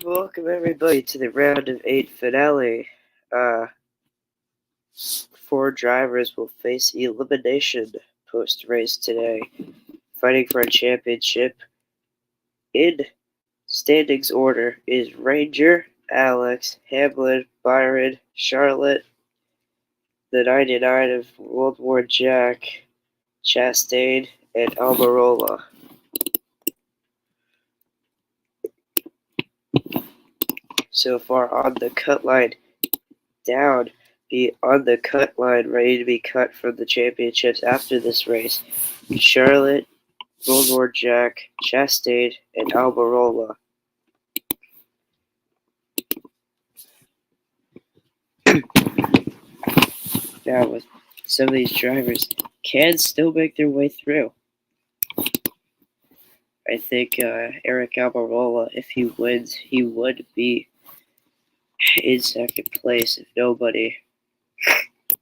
Welcome everybody to the round of 8 finale. 4 drivers will face elimination post-race today, fighting for a championship. In standings order is Ranger, Alex, Hamlin, Byron, Charlotte, the 99 of World War Jack, Chastain, and Almirola. So far on the cut line down, be on the cut line, ready to be cut from the championships after this race. Charlotte, World War Jack, Chastain, and Almirola. Now, with some of these drivers can still make their way through. I think Eric Almirola, if he wins, he would be in second place if nobody in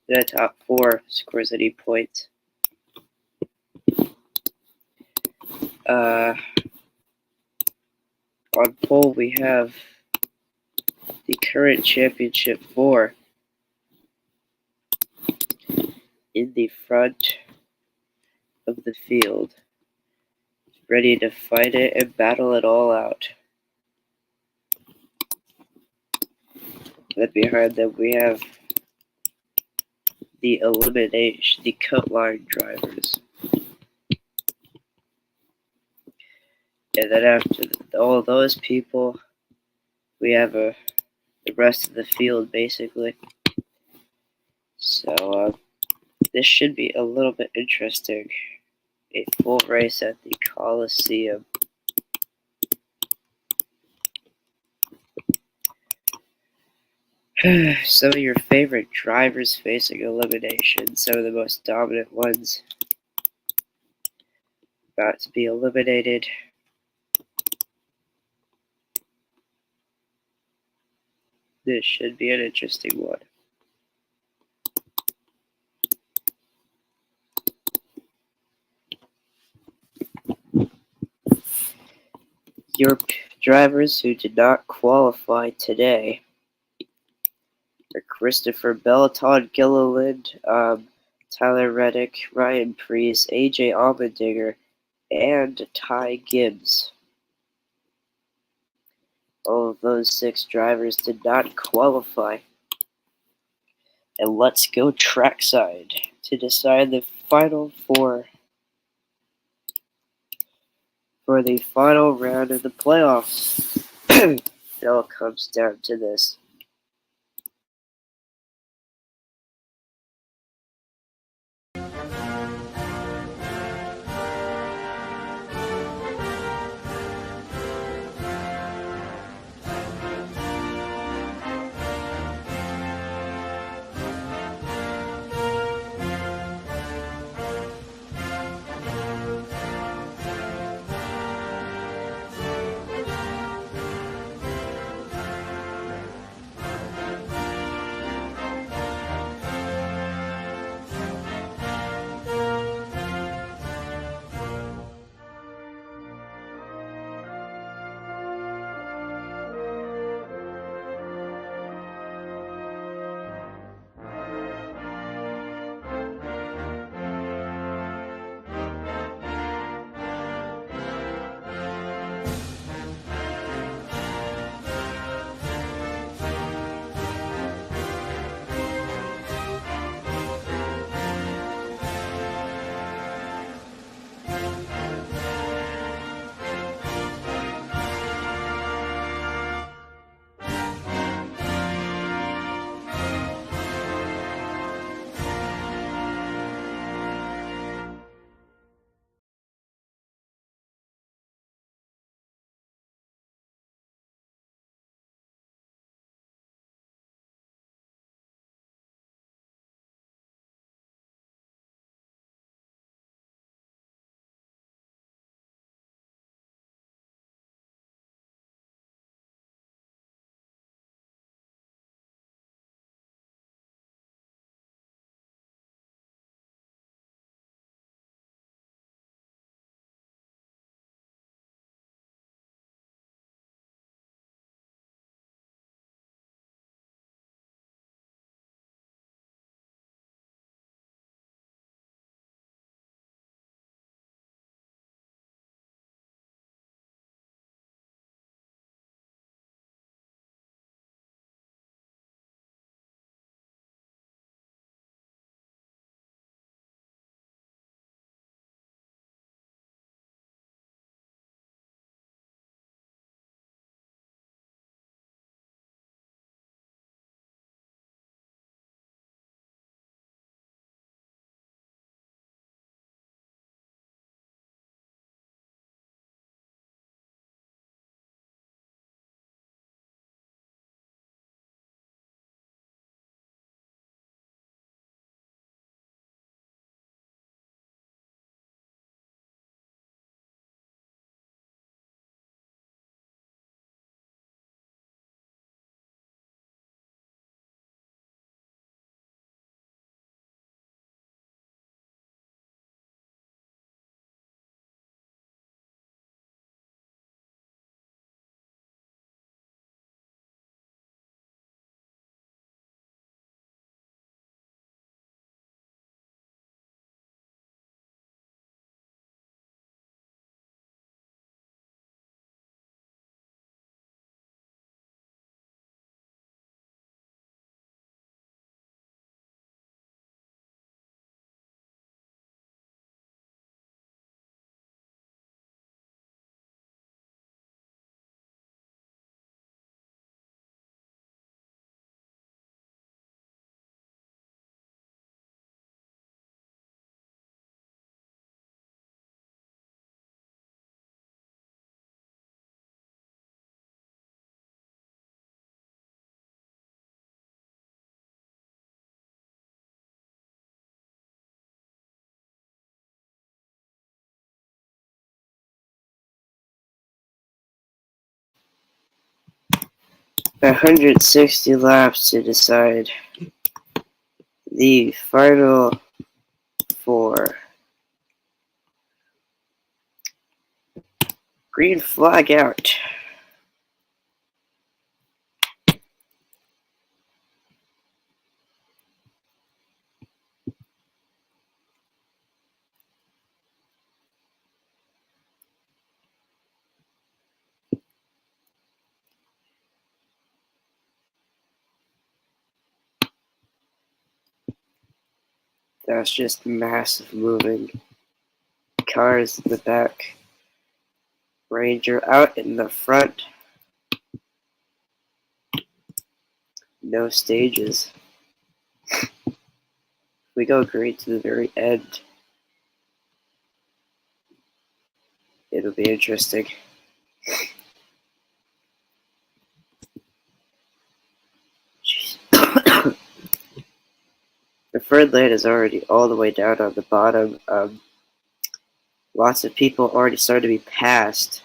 the top 4 scores any points. On pole, we have the current championship 4 in the front of the field, ready to fight it and battle it all out. Then behind them, we have the elimination, the cut line drivers. And then after all those people, we have the rest of the field, basically. So, this should be a little bit interesting. A full race at the Coliseum. Some of your favorite drivers facing elimination, some of the most dominant ones about to be eliminated. This should be an interesting one. Your drivers who did not qualify today are Christopher Bell, Todd Gilliland, Tyler Reddick, Ryan Preece, AJ Allmendinger, and Ty Gibbs. All of those 6 drivers did not qualify. And let's go trackside to decide the final 4 for the final round of the playoffs. It all comes down to this. 160 laps to decide the final four. Green flag out. That's just massive moving cars in the back. Ranger out in the front. No stages. We go green to the very end. It'll be interesting. The third lane is already all the way down on the bottom. Lots of people already started to be passed.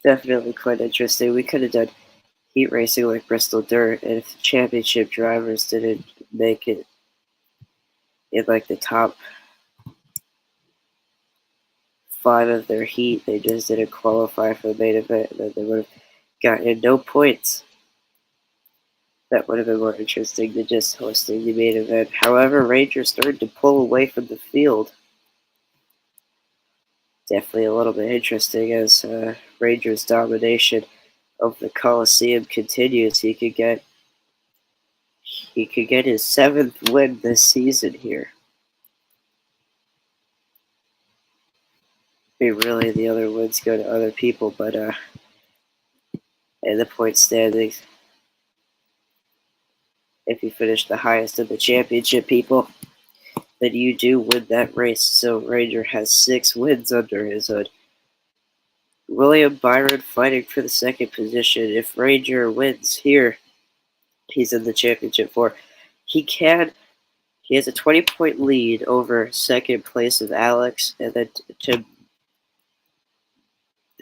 Definitely quite interesting. We could have done heat racing like Bristol Dirt, and if the championship drivers didn't make it in like the top 5 of their heat, they just didn't qualify for the main event, and then they would have gotten no points. That would have been more interesting than just hosting the main event. However, Rangers started to pull away from the field. Definitely a little bit interesting as Rangers' domination of the Coliseum continues. He could get his 7th win this season here. I mean, really, the other wins go to other people, but in the point standings, if you finish the highest of the championship people, then you do win that race. So Ranger has 6 wins under his hood. William Byron fighting for the 2nd position. If Ranger wins here, he's in the championship 4. He has a 20-point lead over 2nd place of Alex, and then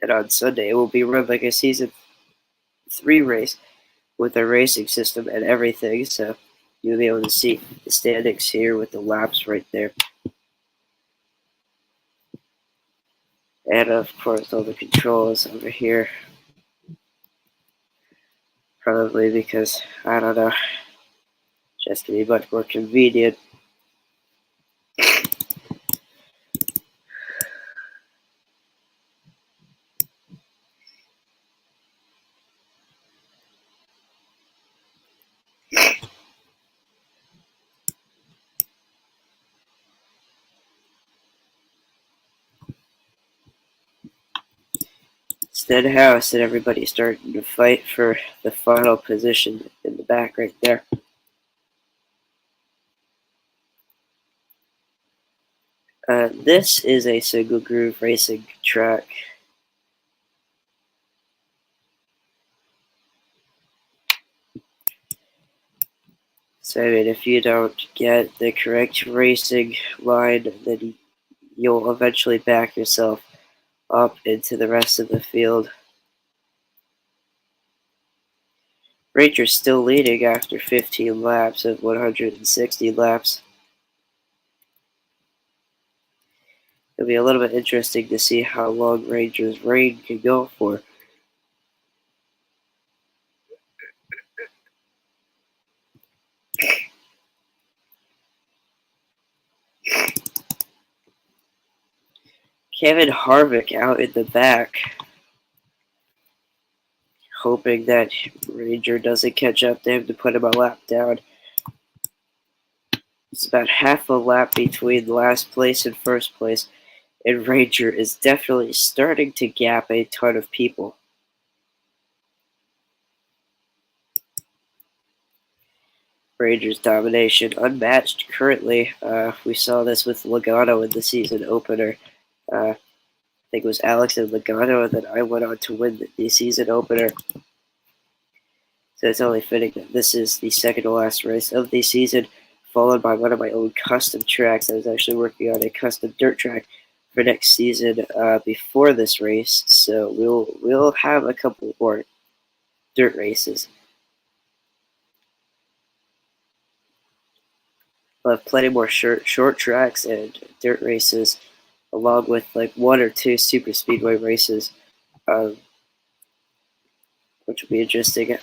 and on Sunday it will be run like a season 3 race with a racing system and everything. So you'll be able to see the standings here with the laps right there. And of course all the controls over here. Probably because, I don't know, just to be much more convenient. Stenhouse and everybody starting to fight for the final position in the back right there. This is a single groove racing track. So I mean, if you don't get the correct racing line, then you'll eventually back yourself up into the rest of the field. Ranger's still leading after 15 laps of 160 laps. It'll be a little bit interesting to see how long Ranger's reign can go for. Kevin Harvick out in the back, hoping that Ranger doesn't catch up to him to put him a lap down. It's about half a lap between last place and first place, and Ranger is definitely starting to gap a ton of people. Ranger's domination unmatched currently. We saw this with Logano in the season opener. I think it was Alex and Logano, and then I went on to win the season opener. So it's only fitting that this is the second to last race of the season followed by one of my own custom tracks. I was actually working on a custom dirt track for next season before this race, so we'll have a couple more dirt races. We'll have plenty more short tracks and dirt races, along with like 1 or 2 super speedway races, which will be interesting.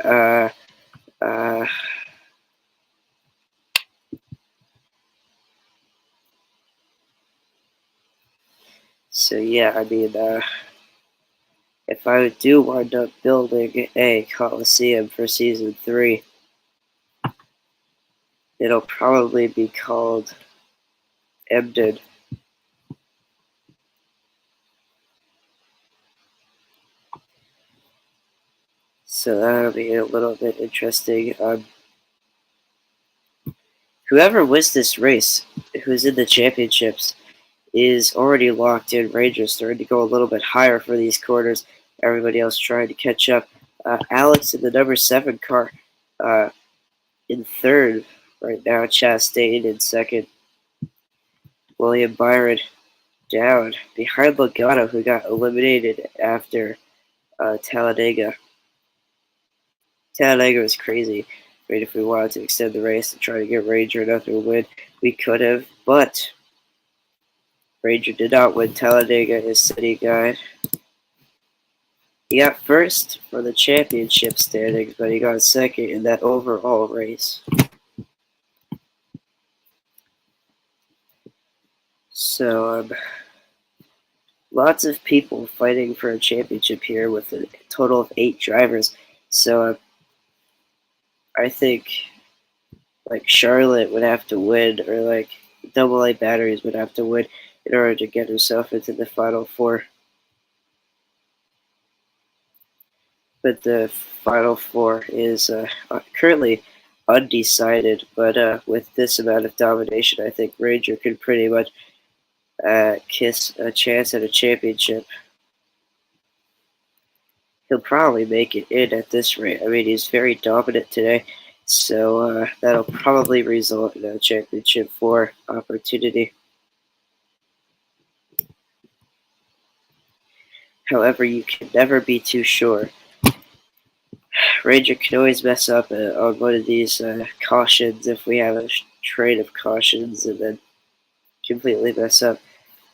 So yeah, I mean, if I do wind up building a Coliseum for Season 3, it'll probably be called Emden. So that'll be a little bit interesting. Whoever wins this race, who's in the championships, is already locked in. Rangers starting to go a little bit higher for these corners. Everybody else trying to catch up. Alex in the number 7 car in third right now. Chastain in second. William Byron down behind Logano, who got eliminated after Talladega. Talladega was crazy. Right, if we wanted to extend the race and try to get Ranger another win, we could have, but Ranger did not win. Talladega is city guide. He got first for the championship standings, but he got second in that overall race. So, lots of people fighting for a championship here with a total of 8 drivers. So, I think like Charlotte would have to win, or like AA batteries would have to win in order to get herself into the Final 4. But the Final 4 is currently undecided. But with this amount of domination, I think Ranger could pretty much kiss a chance at a championship. He'll probably make it in at this rate. I mean, he's very dominant today, so that'll probably result in a championship 4 opportunity. However, you can never be too sure. Ranger can always mess up on one of these cautions if we have a train of cautions and then completely mess up.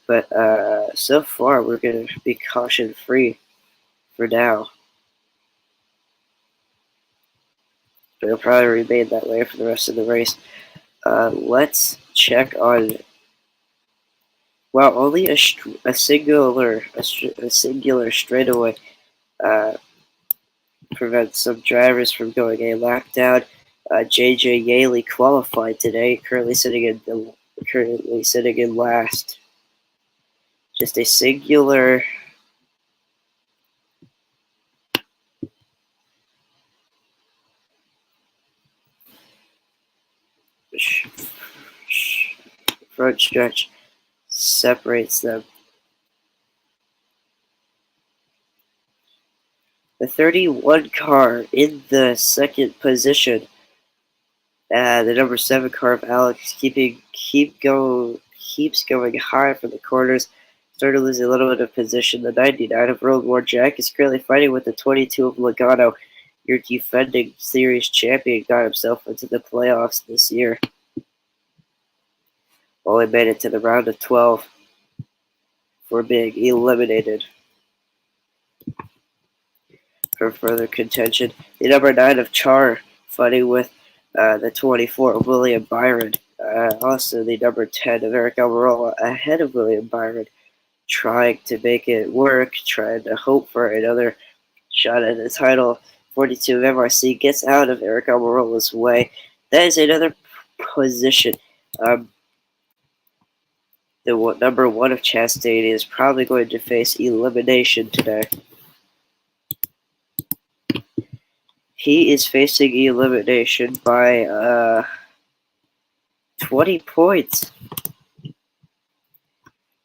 But so far, we're going to be caution free for now. But it'll probably remain that way for the rest of the race. Let's check on. Well, only a singular straightaway prevents some drivers from going a lap down. JJ Yaley qualified today, currently sitting in last. Just a singular. Front stretch separates them. The 31 car in the second position. The number 7 car of Alex keeps going high for the corners. Started losing a little bit of position. The 99 of World War Jack is currently fighting with the 22 of Logano. Your defending series champion got himself into the playoffs this year. Only made it to the round of 12 for being eliminated. For further contention, the number 9 of Char fighting with the 24 of William Byron. Also the number 10 of Eric Almirola ahead of William Byron, trying to make it work, trying to hope for another shot at the title. 42 of MRC gets out of Eric Almirola's way. That is another position. The number 1 of Chastain is probably going to face elimination today. He is facing elimination by 20 points.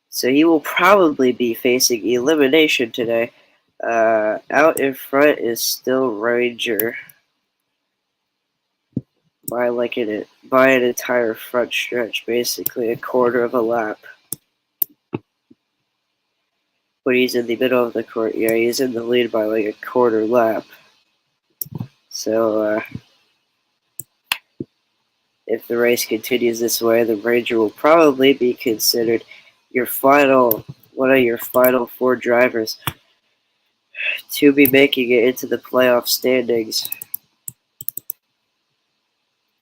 So he will probably be facing elimination today. Out in front is still Ranger. by an entire front stretch, basically a quarter of a lap. But he's in the middle of the court. Yeah, he's in the lead by like a quarter lap. So if the race continues this way, the Ranger will probably be considered one of your final 4 drivers to be making it into the playoff standings.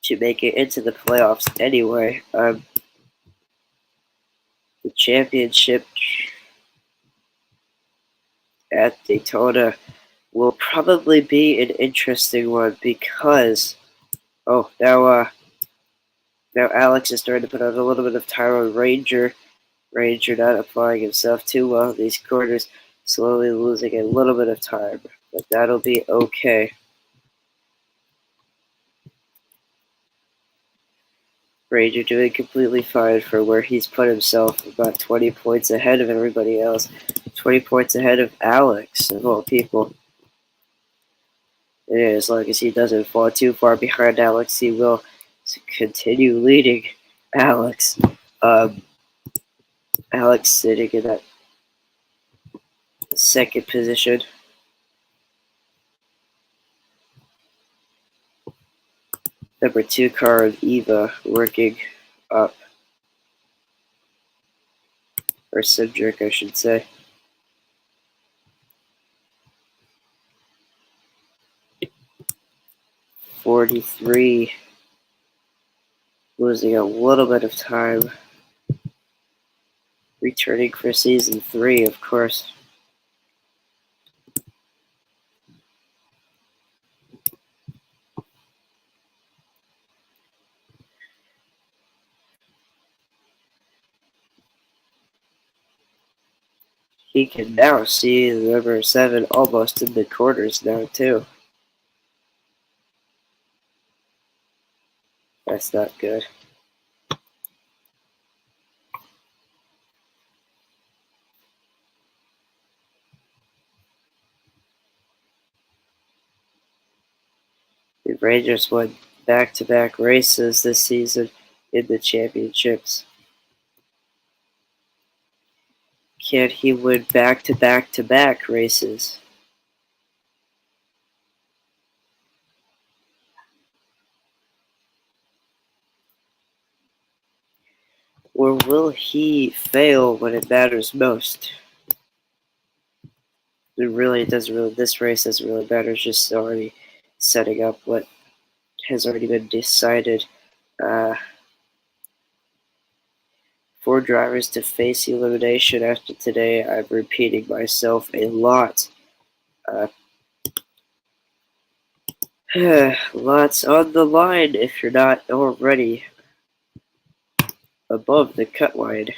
To make it into the playoffs anyway. The championship at Daytona will probably be an interesting one because now Alex is starting to put on a little bit of time on Ranger. Ranger not applying himself too well in these quarters, slowly losing a little bit of time, but that'll be okay. Ranger doing completely fine for where he's put himself, about 20 points ahead of everybody else, 20 points ahead of Alex, of all people. And as long as he doesn't fall too far behind Alex, he will continue leading Alex. Alex sitting in that second position. Number 2 car of Eva working up. Or Cindric, I should say. R23 losing a little bit of time. Returning for season 3, of course. He can now see the number 7 almost in the quarters now, too. That's not good. The Rangers won back-to-back races this season in the championships. Can he win back-to-back-to-back races? Or will he fail when it matters most? This race doesn't really matter. It's just already setting up what has already been decided. 4 drivers to face elimination after today. I'm repeating myself a lot. Lots on the line if you're not already above the cut line.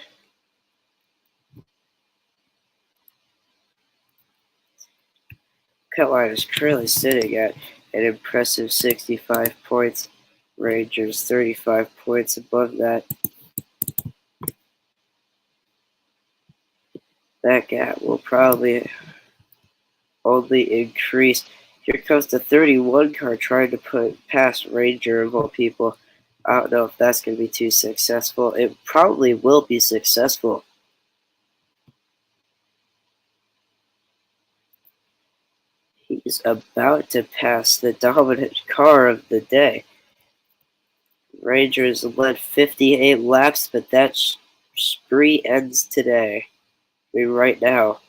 Cut line is currently sitting at an impressive 65 points. Rangers 35 points above that. That gap will probably only increase. Here comes the 31 car trying to put past Ranger of all people. I don't know if that's going to be too successful. It probably will be successful. He's about to pass the dominant car of the day. Rangers led 58 laps, but that spree ends today. Right now.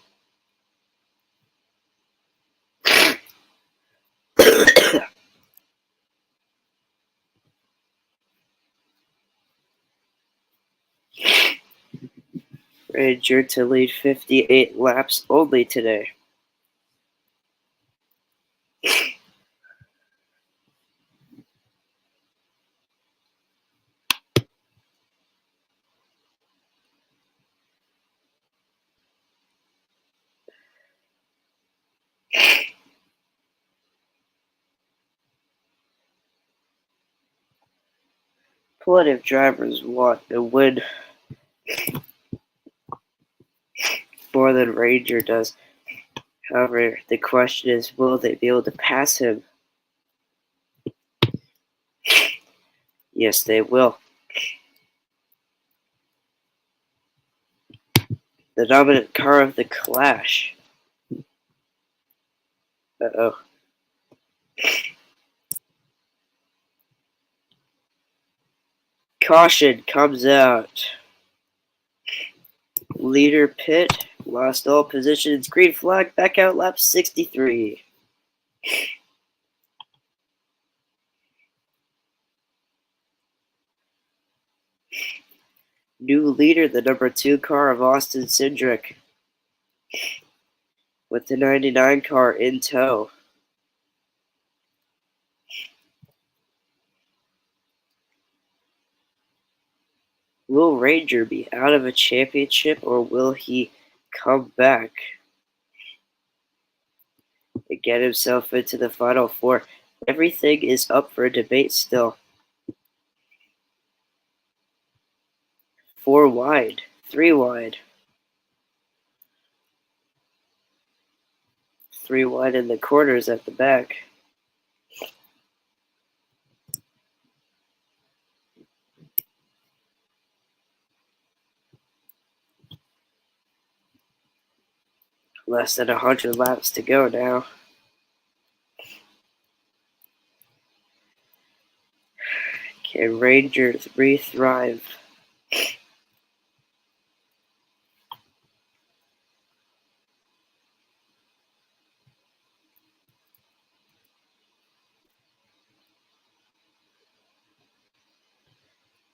Ranger to lead 58 laps only today. Plenty of drivers want to win more than Ranger does. However, the question is, will they be able to pass him? Yes, they will. The dominant car of the Clash. Uh-oh. Caution comes out. Leader pit. Lost all positions. Green flag. Back out lap 63. New leader, the number 2 car of Austin Cindric. With the 99 car in tow. Will Ranger be out of a championship, or will he come back and get himself into the Final Four? Everything is up for debate still. 4 wide, 3 wide. 3 wide in the corners at the back. Less than 100 laps to go now. Can Ranger 3 thrive?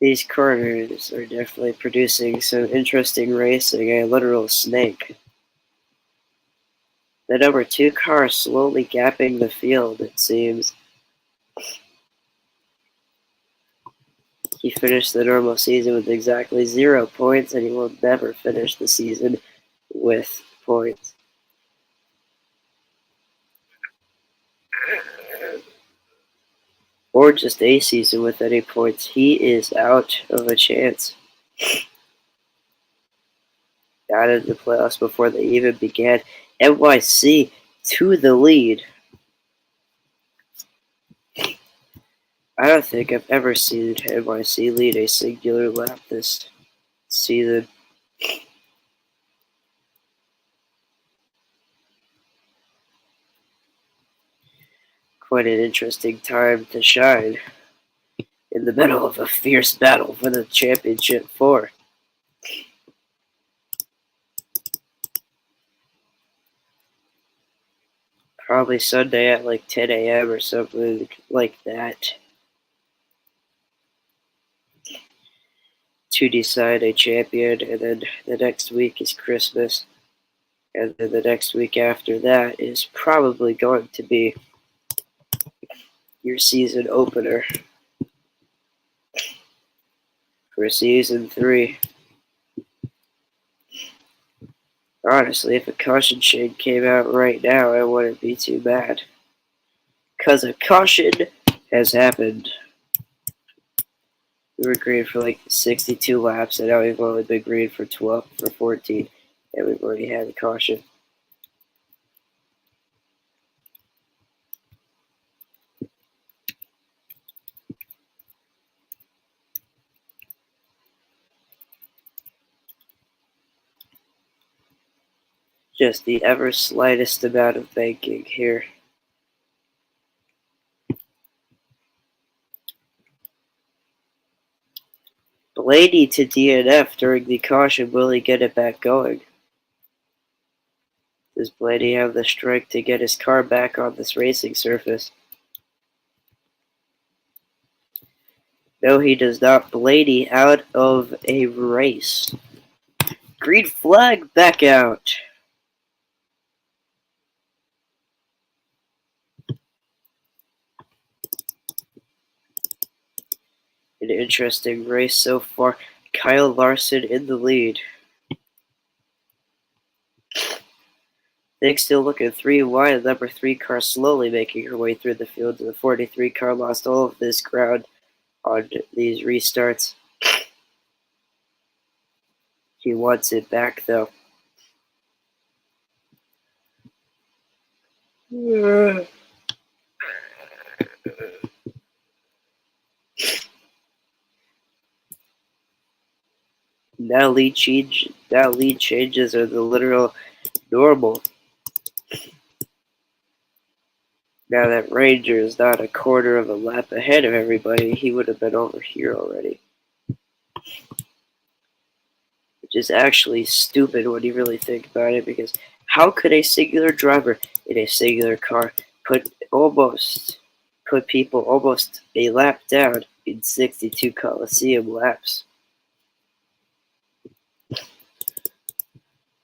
These corners are definitely producing some interesting racing, a literal snake. The number 2 car slowly gapping the field, it seems. He finished the normal season with exactly 0 points, and he will never finish the season with points. Or just a season with any points. He is out of a chance. Out of the playoffs before they even began. NYC to the lead. I don't think I've ever seen NYC lead a singular lap this season. Quite an interesting time to shine in the middle of a fierce battle for the championship 4. Probably Sunday at like 10 a.m. or something like that, to decide a champion, and then the next week is Christmas, and then the next week after that is probably going to be your season opener for season 3. Honestly, if a caution shade came out right now, I wouldn't be too bad. Because a caution has happened. We were green for like 62 laps, and now we've only been green for 14, and we've already had a caution. Just the ever slightest amount of banking here. Blaney to DNF during the caution. Will he get it back going? Does Blaney have the strength to get his car back on this racing surface? No, he does not. Blaney out of a race. Green flag back out. An interesting race so far. Kyle Larson in the lead. Things still looking 3 wide. The number 3 car slowly making her way through the field. The 43 car lost all of this ground on these restarts. He wants it back though. lead changes are the literal normal. Now that Ranger is not a quarter of a lap ahead of everybody, he would have been over here already. Which is actually stupid when you really think about it, because how could a singular driver in a singular car put people almost a lap down in 62 Coliseum laps?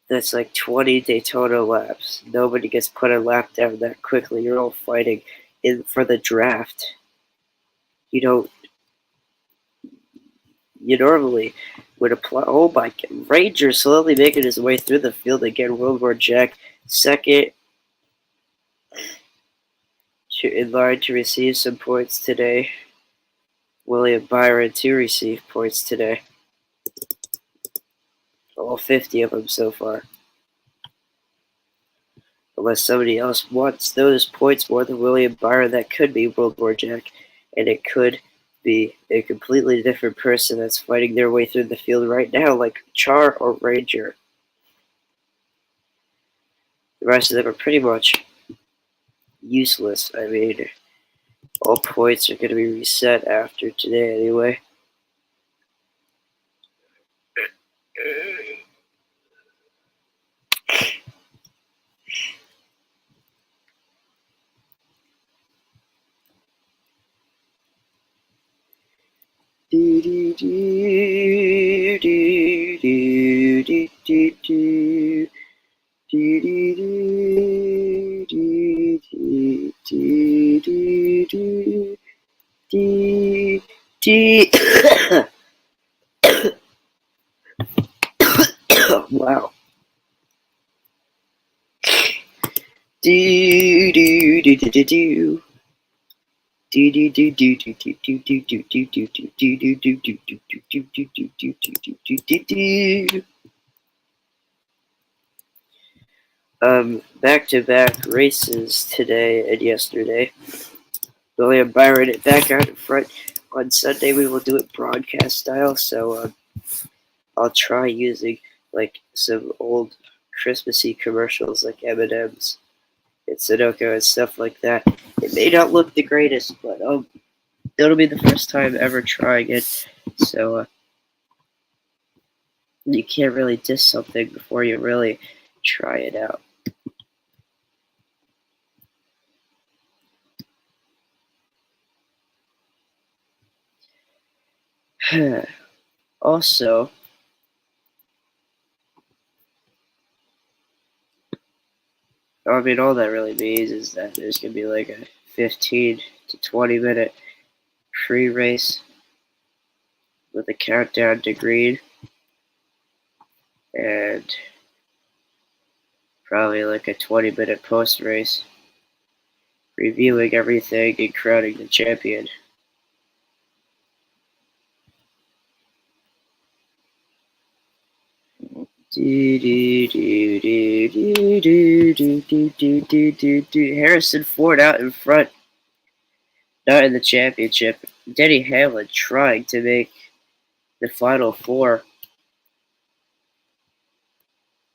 That's like 20 Daytona laps. Nobody gets put a lap down that quickly. You're all fighting for the draft. You don't. You normally would apply. Oh my God. Ranger slowly making his way through the field again. World War Jack second in line to receive some points today. William Byron to receive points today. All 50 of them so far. Unless somebody else wants those points more than William Byron, that could be World War Jack. And it could be a completely different person that's fighting their way through the field right now, like Char or Ranger. The rest of them are pretty much useless. I mean, all points are going to be reset after today anyway. Wow. Back-to-back races today and yesterday. William Byron back out in front. On Sunday we will do it broadcast style, so I'll try using like some old Christmassy commercials like M&M's and Sudoku and stuff like that. It may not look the greatest, but it'll be the first time ever trying it, so you can't really diss something before you really try it out. Also, I mean, all that really means is that there's going to be like a 15 to 20 minute pre-race with a countdown to green, and probably like a 20-minute post-race reviewing everything and crowning the champion. Harrison Ford out in front, not in the championship. Denny Hamlin trying to make the Final Four.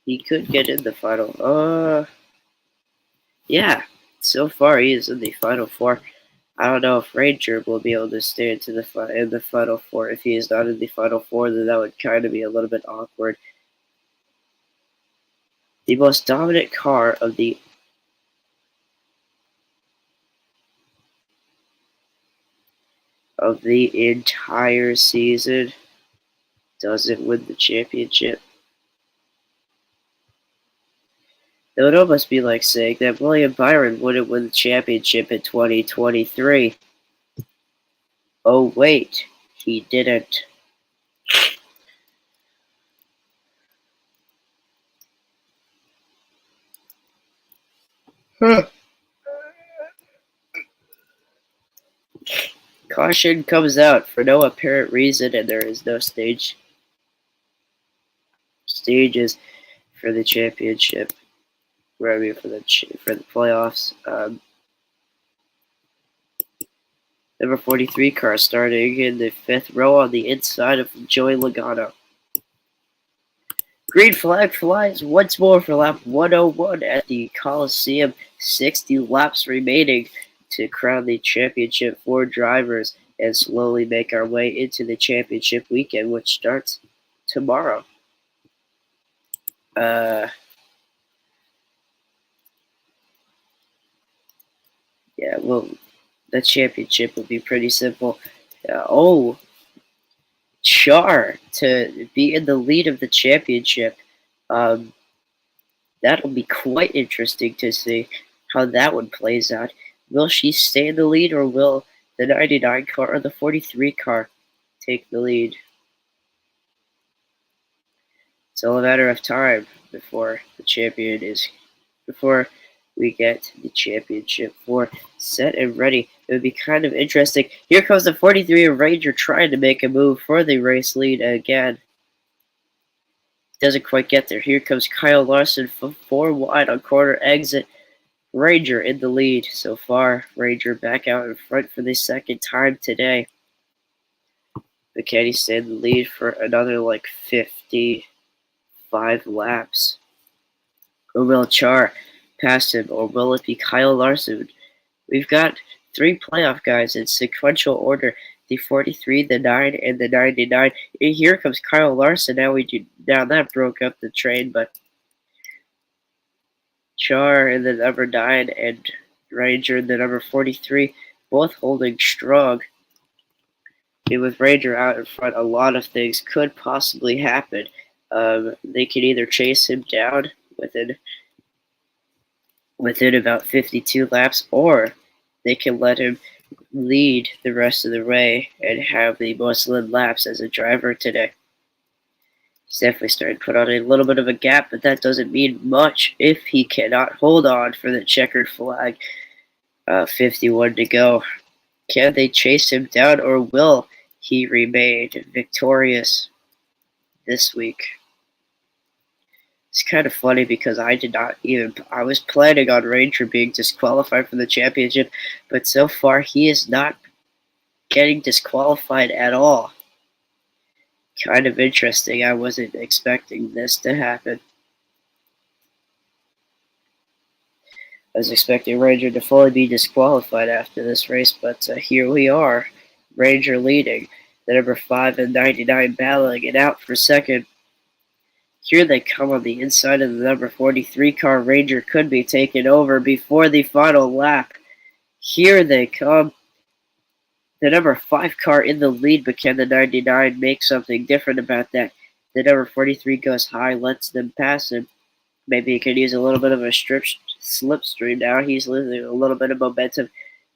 He could get in the final. Yeah, so far he is in the Final Four. I don't know if Ranger will be able to stay in the Final Four. If he is not in the Final Four, then that would kind of be a little bit awkward. The most dominant car of the entire season doesn't win the championship. It would almost be like saying that William Byron wouldn't win the championship in 2023. Oh wait, he didn't. Caution comes out for no apparent reason, and there is no stages for the championship. For the playoffs. Number 43 car starting in the 5th row on the inside of Joey Logano. Green flag flies once more for lap 101 at the Coliseum. 60 laps remaining to crown the championship for drivers and slowly make our way into the championship weekend, which starts tomorrow. Yeah, well, the championship will be pretty simple. Char to be in the lead of the championship. Um, That'll be quite interesting to see how that one plays out. Will she stay in the lead, or will the 99 car or the 43 car take the lead? It's all a matter of time before we get the championship for set and ready. It would be kind of interesting. Here comes the 43 Ranger trying to make a move for the race lead again. Doesn't quite get there. Here comes Kyle Larson from 4 wide on corner exit. Ranger in the lead so far. Ranger back out in front for the second time today. But can he stay in the lead for another 55 laps? Or will Char pass him, or will it be Kyle Larson? We've got 3 playoff guys in sequential order: the 43, the 9, and the 99. And here comes Kyle Larson. Now that broke up the train, but Char in the number 9 and Ranger in the number 43, both holding strong. And with Ranger out in front, a lot of things could possibly happen. They can either chase him down within about 52 laps, or they can let him lead the rest of the way and have the most led laps as a driver today. He's definitely starting to put on a little bit of a gap, but that doesn't mean much if he cannot hold on for the checkered flag. 51 to go. Can they chase him down, or will he remain victorious this week? It's kind of funny because I was planning on Ranger being disqualified from the championship, but so far he is not getting disqualified at all. Kind of interesting. I wasn't expecting this to happen. I was expecting Ranger to fully be disqualified after this race, but here we are. Ranger leading. The number 5 and 99 battling it out for second. Here they come on the inside of the number 43 car. Ranger could be taken over before the final lap. Here they come. The number 5 car in the lead, but can the 99 make something different about that? The number 43 goes high, lets them pass him. Maybe he could use a little bit of a slipstream now. He's losing a little bit of momentum.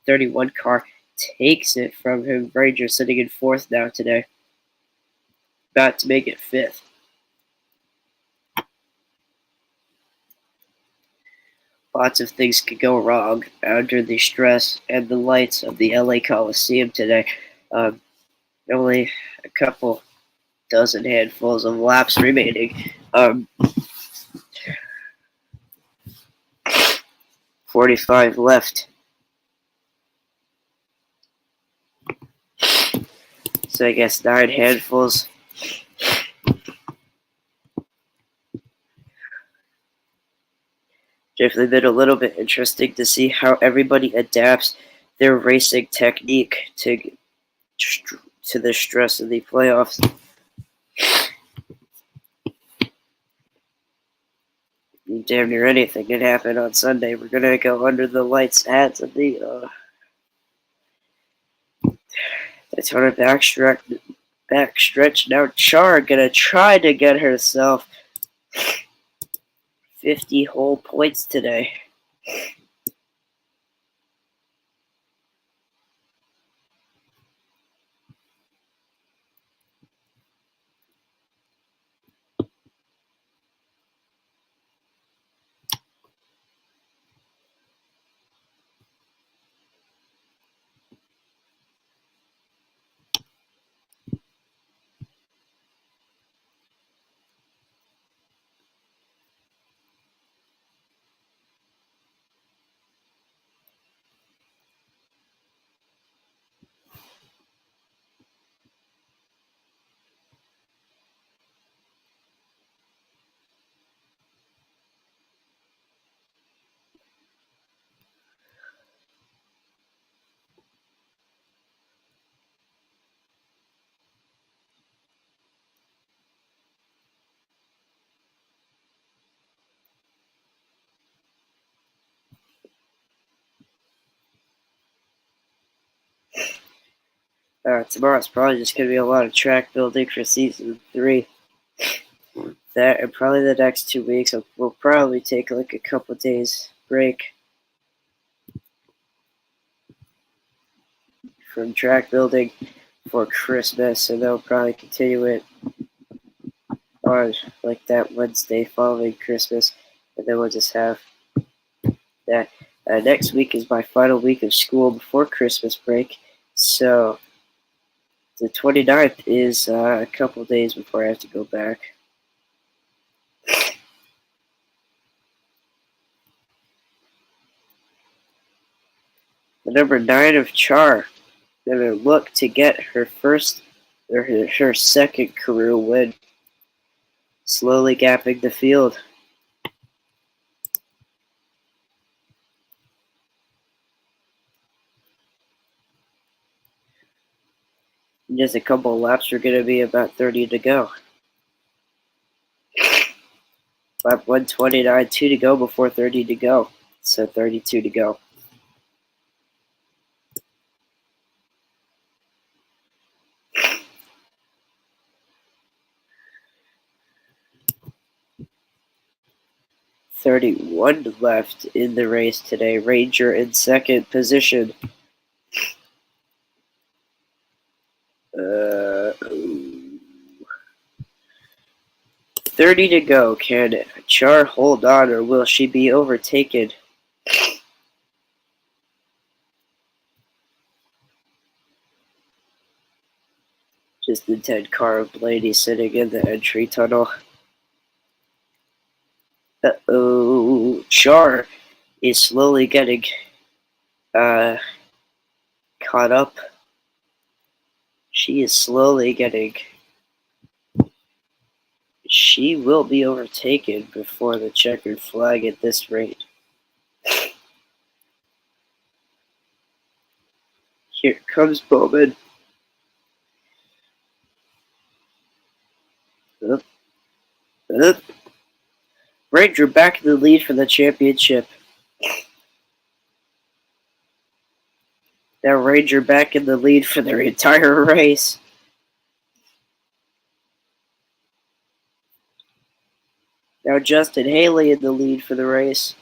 31 car takes it from him. Ranger sitting in 4th now today. About to make it 5th. Lots of things could go wrong under the stress and the lights of the LA Coliseum today. Only a couple dozen handfuls of laps remaining. 45 left. So I guess 9 handfuls. Definitely been a little bit interesting to see how everybody adapts their racing technique to the stress of the playoffs. Damn near anything can happen on Sunday. We're gonna go under the lights at the Daytona backstretch. Now Char gonna try to get herself 50 whole points today. Tomorrow's probably just going to be a lot of track building for season 3. That and probably the next 2 weeks we'll probably take like a couple days break from track building for Christmas, and they'll probably continue it on like that Wednesday following Christmas, and then we'll just have that. Next week is my final week of school before Christmas break, so the 29th is a couple days before I have to go back. The number 9 of Char gonna look to get her first or her second career win, slowly gapping the field. In just a couple of laps, we're gonna be about 30 to go. Lap 129, 2 to go before 30 to go. So 32 to go. .31 left in the race today. Ranger in second position. 30 to go. Can Char hold on, or will she be overtaken? Just the dead car of Blaney sitting in the entry tunnel. Char is slowly getting caught up. She is slowly getting. She will be overtaken before the checkered flag at this rate. Here comes Bowman. Up, up. Ranger back in the lead for the championship. Now Ranger back in the lead for their entire race. Now Justin Haley in the lead for the race.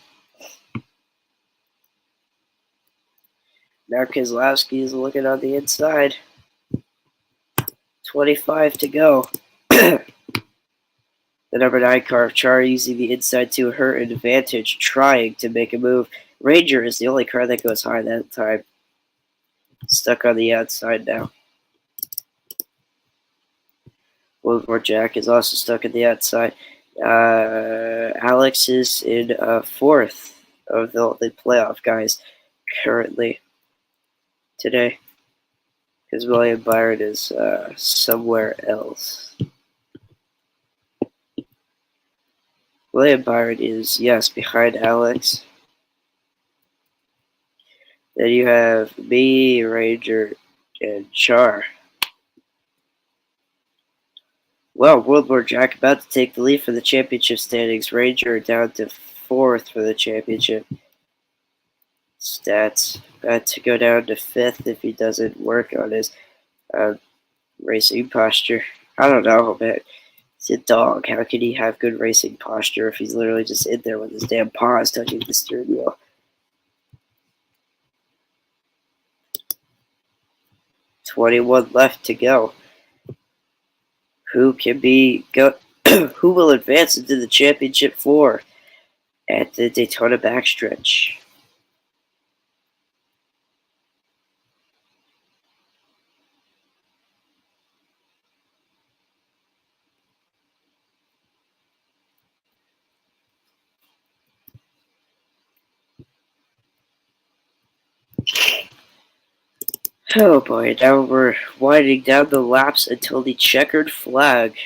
Now Keselowski is looking on the inside. 25 to go. The number 9 car of Char using the inside to her advantage, trying to make a move. Ranger is the only car that goes high that time. Stuck on the outside now. Wilmore Jack is also stuck at the outside. Alex is in 4th of the playoff guys currently today, because William Byron is somewhere else. William Byron is, yes, behind Alex. Then you have me, Ranger, and Char. Well, World War Jack about to take the lead for the championship standings. Ranger down to 4th for the championship. Stats about to go down to 5th if he doesn't work on his racing posture. I don't know, man. He's a dog. How can he have good racing posture if he's literally just in there with his damn paws touching the steering wheel? 21 left to go. Who can who will advance into the championship 4 at the Daytona backstretch? Oh boy, now we're winding down the laps until the checkered flag.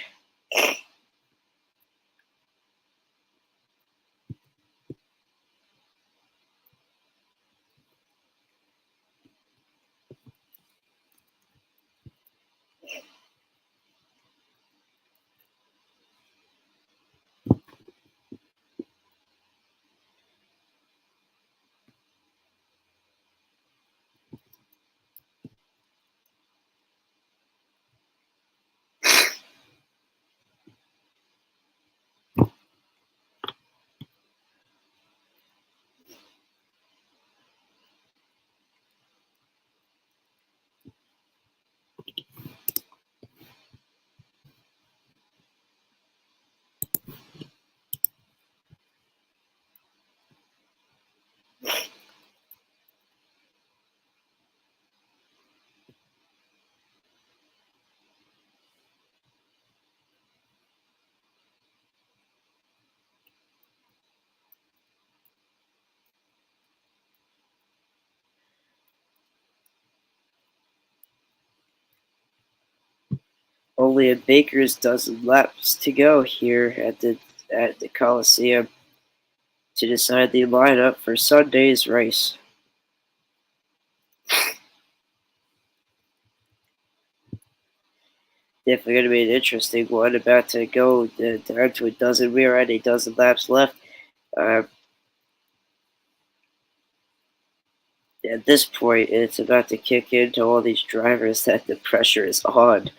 Only a baker's dozen laps to go here at the Coliseum to decide the lineup for Sunday's race. Definitely going to be an interesting one. About to go down to a dozen. We're at a dozen laps left. At this point, it's about to kick into all these drivers that the pressure is on.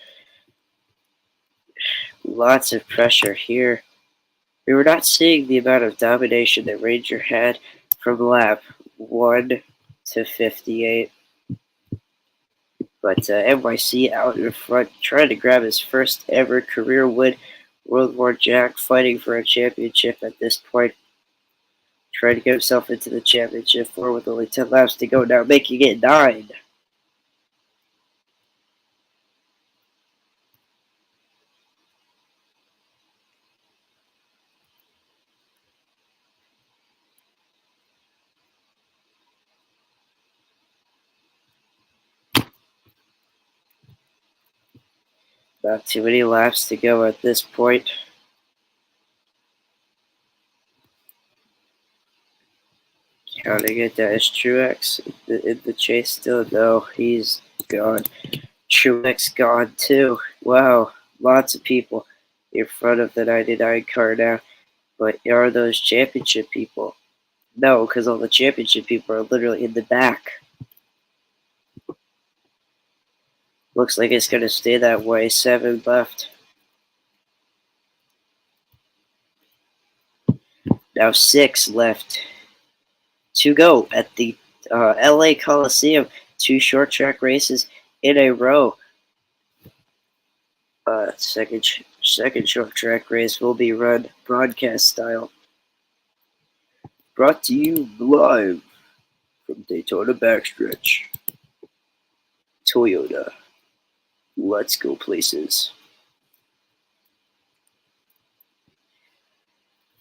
Lots of pressure here. We were not seeing the amount of domination that Ranger had from lap 1 to 58. But NYC out in front, trying to grab his first ever career win. World War Jack fighting for a championship at this point. Trying to get himself into the championship four with only 10 laps to go now, making it 9. Not too many laps to go at this point. Counting it down. Is Truex in the chase still? No, he's gone. Truex gone too. Wow, lots of people in front of the 99 car now. But are those championship people? No, because all the championship people are literally in the back. Looks like it's going to stay that way. 7 left. Now 6 left to go at the LA Coliseum. 2 short track races in a row. Second short track race will be run broadcast style. Brought to you live from Daytona Backstretch. Toyota. Let's go places.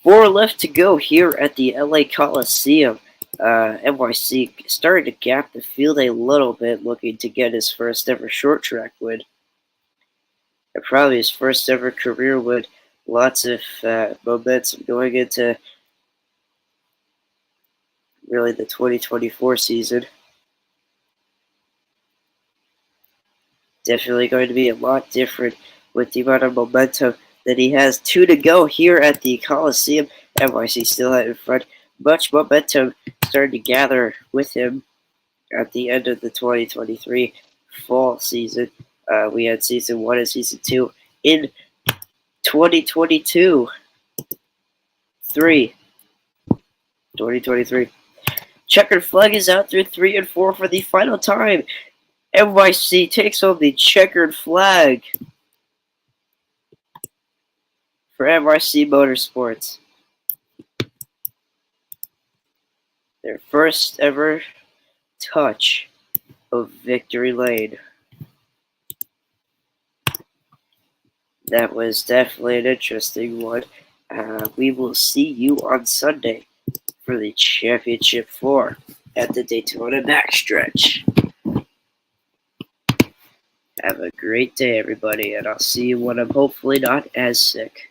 4 left to go here at the LA Coliseum. NYC starting to gap the field a little bit, looking to get his first ever short track win. And probably his first ever career win. Lots of momentum going into really the 2024 season. Definitely going to be a lot different with the amount of momentum that he has. 2 to go here at the Coliseum. NYC still out in front. Much momentum starting to gather with him at the end of the 2023 fall season. We had season 1 and season 2 in 2022. 2023. Checkered flag is out through 3 and 4 for the final time. NYC takes home the checkered flag for NYC Motorsports. Their first ever touch of victory lane. That was definitely an interesting one. We will see you on Sunday for the Championship 4 at the Daytona Backstretch. Have a great day, everybody, and I'll see you when I'm hopefully not as sick.